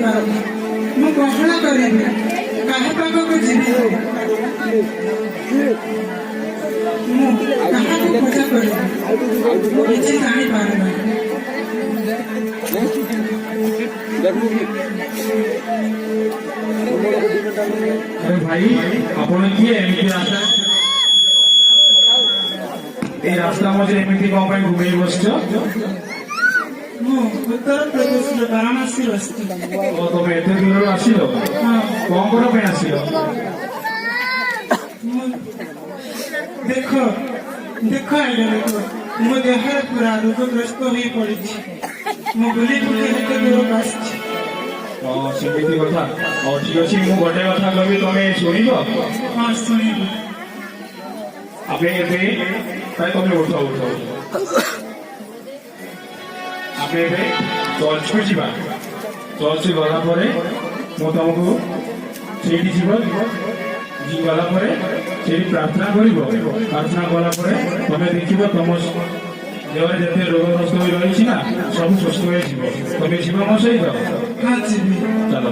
କରିପାରୁନି। ମୁଁ କଣ କରିବି? କାହା ପାଖକୁ ଯିବି? ମୁଁ କାହାକୁ ପୂଜା କରିବି? କିଛି ଜାଣିପାରୁନାହିଁ। अरे भाई आपण किए एमती रास्ता ए रास्ता मजे एमती कौन पाई घुमे बसछ ମୁଁ ଉତ୍ତର ପ୍ରଦେଶର ବାରାଣସୀରୁ ଆସିଛି। ଓ ତମେ ଏତେ ଦୂରରୁ ଆସିଲ କଣ କର ପାଇଁ ଆସିଲ? ଦେଖ ଦେଖ ଆଜ୍ଞା ଦେଖ ମୋ ଦେହରେ ପୁରା ରୋଗଗ୍ରସ୍ତ ହୋଇ ପଡ଼ିଛି। ମୁଁ ବୁଲି ବୁଲି ଏତେ ଦୂରକୁ ଆସିଛି। ସେମିତି କଥା ହଉ ଠିକ ଅଛି ମୁଁ ଗୋଟେ କଥା କହିବି ତମେ ଶୁଣିବ? ହଁ ଶୁଣିବି। ଆମେ ଏବେ ତମେ ଉଠ ଉଠ ଆମେ ଏବେ ଚର୍ଚ୍ଚକୁ ଯିବା। ଚର୍ଚ୍ଚ ଗଲା ପରେ ମୁଁ ତମକୁ ସେଇଠି ଯିବ ଗଲା ପରେ ସେଇଠି ପ୍ରାର୍ଥନା କରିବ। ପ୍ରାର୍ଥନା କଲା ପରେ ତମେ ଦେଖିବ ତମ ଦେହରେ ଯେତେ ରୋଗଗ୍ରସ୍ତ ହୋଇ ରହିଛି ନା ସବୁ ସୁସ୍ଥ ହୋଇଯିବ। ତମେ ଯିବ ମୋ ସହିତ? ହଁ ଯିବି। ଚାଲ।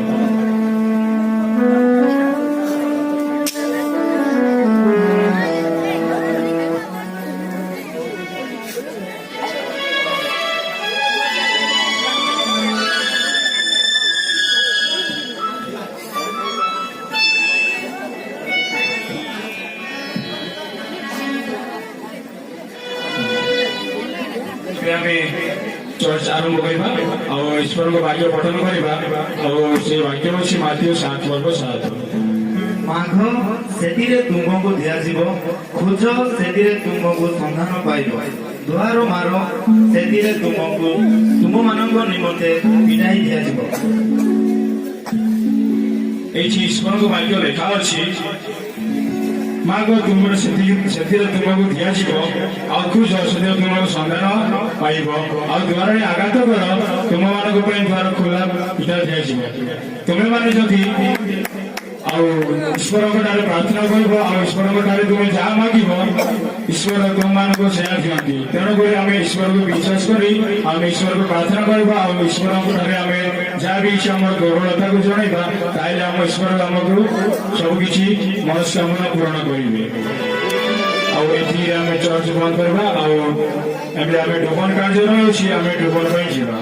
ଆମେ ଚର୍ଚ୍ଚ ଆରମ୍ଭ କରିବା ଆଉ ଈଶ୍ୱରଙ୍କ ବାକ୍ୟ ପଠନ କରିବା। ଆଉ ସେ ବାକ୍ୟ ଅଛି ମାଥିଉ 7:7। ମାଘ ସେଥିରେ ତୁମକୁ ଦିଆଯିବ, ଖୋଜ ସେଥିରେ ତୁମକୁ ସନ୍ଧାନ ପାଇବ, ଦୁଆର ମାର ସେଥିରେ ତୁମମାନଙ୍କ ନିମନ୍ତେ ପିଟାଇ ଦିଆଯିବ। ଏଇଠି ଈଶ୍ୱରଙ୍କ ବାକ୍ୟ ଲେଖା ଅଛି ମାଗ ତୁମର ସେଥିରେ ତୁମକୁ ଦିଆଯିବ, ଆଉ ଖୋଜ ସେଥିରେ ତୁମକୁ ସନ୍ଧାନ ପାଇବ, ଆଉ ଦ୍ୱାରରେ ଆଘାତ କର ତୁମମାନଙ୍କ ପାଇଁ ଦ୍ୱାର ଖୋଲା ପିଟା ଦିଆଯିବ। ତୁମେମାନେ ଯଦି ଆଉ ଈଶ୍ୱରଙ୍କ ଠାରେ ପ୍ରାର୍ଥନା କରିବ ଆଉ ଈଶ୍ୱରଙ୍କ ଠାରେ ତୁମେ ଯାହା ମାଗିବ ଈଶ୍ୱର ତୁମମାନଙ୍କୁ ସେୟା ଦିଅନ୍ତି। ତେଣୁକରି ଆମେ ଈଶ୍ୱରକୁ ବିଶ୍ୱାସ କରି ଆମେ ଈଶ୍ୱରକୁ ପ୍ରାର୍ଥନା କରିବା ଆଉ ଈଶ୍ୱରଙ୍କ ଠାରେ ଆମେ ଯାହା ବି ଇଚ୍ଛା ଆମର ଦୁର୍ବଳତାକୁ ଜଣାଇବା ତାହେଲେ ଆମ ଈଶ୍ୱର ଆମକୁ ସବୁକିଛି ମନସ୍କାମନା ପୂରଣ କରିବେ। ଆଉ ଏଥିରେ ଆମେ ଚର୍ଚ୍ଚ ବନ୍ଦ କରିବା ଆଉ ଏବେ ଆମେ ଢୋପନ କାର୍ଯ୍ୟ ରହିଛି ଆମେ ଢୋପନ ପାଇଁ ଯିବା।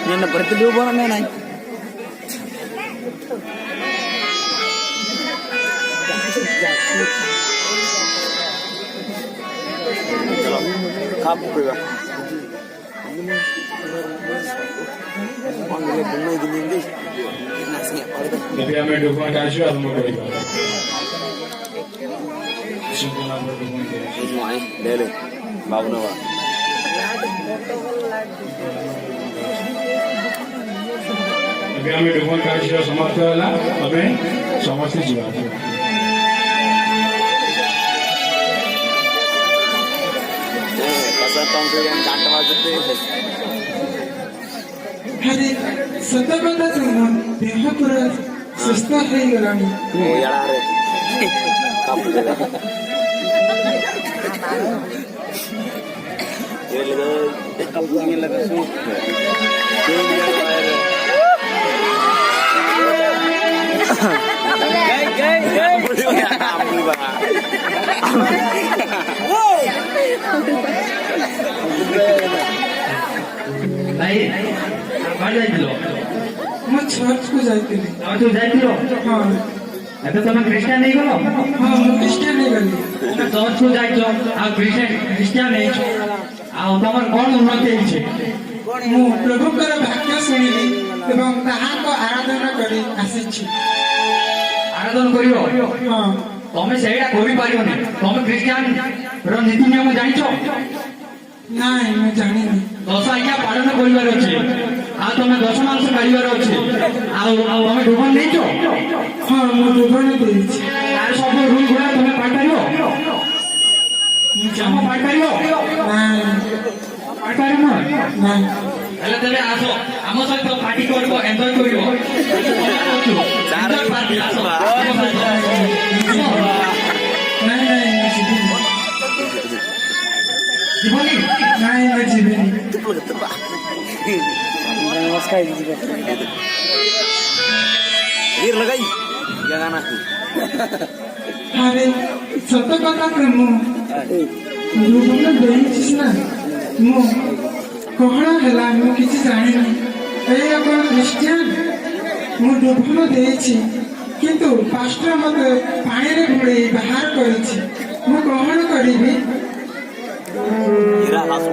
నేను ప్రతి రూపాయలు నేను కాపుగా ଏବେ ଆମେ ଢୋପନ କାର୍ଯ୍ୟ ଆରମ୍ଭ କରିବା। బాగున్నావా ଏବେ ଆମେ ଢୋପନ କାର୍ଯ୍ୟ ସମାପ୍ତ ହେଲା ଆମେ ସମସ୍ତେ ଯିବା। ଆରେ ସତ କଥା ଶୁଣ, ଦେହ ପୁରା ସୁସ୍ଥ ହେଇଗଲାଣି। ମୁଁ ଚର୍ଚ୍ଚକୁ ଯାଇଥିଲି। ହଁ ଏବେ ତମେ ଖ୍ରୀଷ୍ଟିଆନ ହେଇଗଲ? ହଁ ମୁଁ ଖ୍ରୀଷ୍ଟିଆନ ହେଇଗଲି। ଚର୍ଚ୍ଚକୁ ଯାଇଛ ଆଉ ଖ୍ରୀଷ୍ଟିଆନ ହେଇଛ ଆଉ ତମର କଣ ଉନ୍ନତି ହେଇଛି? ମୁଁ ପ୍ରଭୁଙ୍କର ବାକ୍ୟ ଶୁଣିଲି ଏବଂ ତାହାଙ୍କ ଆରାଧନା କରି ଆସିଛି। ଆରାଧନା କରିବ? ହଁ ତମେ ସେଇଟା କରିପାରିବନି। ତମେ ଖ୍ରୀଷ୍ଟିଆନ ର ନୀତି ନିୟମ ଜାଣିଛ? ନାଇଁ ମୁଁ ଜାଣିନି। 10 ଆଜ୍ଞା ପାଳନ କରିବାର ଅଛି ଆଉ ତମେ 10 ମାଂସ ଖାଇବାର ଅଛି ଆଉ ତମେ ଢୋପନ ନେଇଛ? ହଁ ମୁଁ ଢୋପନ ଦେଇଛି। ତାର ସବୁ ରୁଲ ଗୁଡା ତମେ ପାଇପାରିବ? ଜମ ପାଇପାରିବ? ନାଇଁ ପାଇପାରିବ? ନାଇଁ ହେଲେ ତେବେ ଆସ ଆମ ସହିତ ପାର୍ଟି କରିବ, ଏନ୍ଜୟ କରିବ। ନାଇଁ ନାଇଁ ମୁଁ ଯିବିନି। ଯିବନି? ନାଇଁ ମୁଁ ଯିବିନି। नमस्कार दीजिए गिर लगाई क्या गाना ଆରେ ସତ କଥା ପ୍ରେମ ଦୁର୍ବଳ ଦେଇଛିସ୍ ନା ମୁଁ କଣ ହେଲା ମୁଁ କିଛି ଜାଣିନି ଏଇ ଆପଣ ଖ୍ରୀଷ୍ଟିଆନ ମୁଁ ଦୁର୍ବଳ ଦେଇଛି କିନ୍ତୁ ପାଷ୍ଟର ମତେ ପାଣିରେ ବୁଡ଼େଇ ବାହାର କରିଛି ମୁଁ କଣ କରିବି हीरा लासो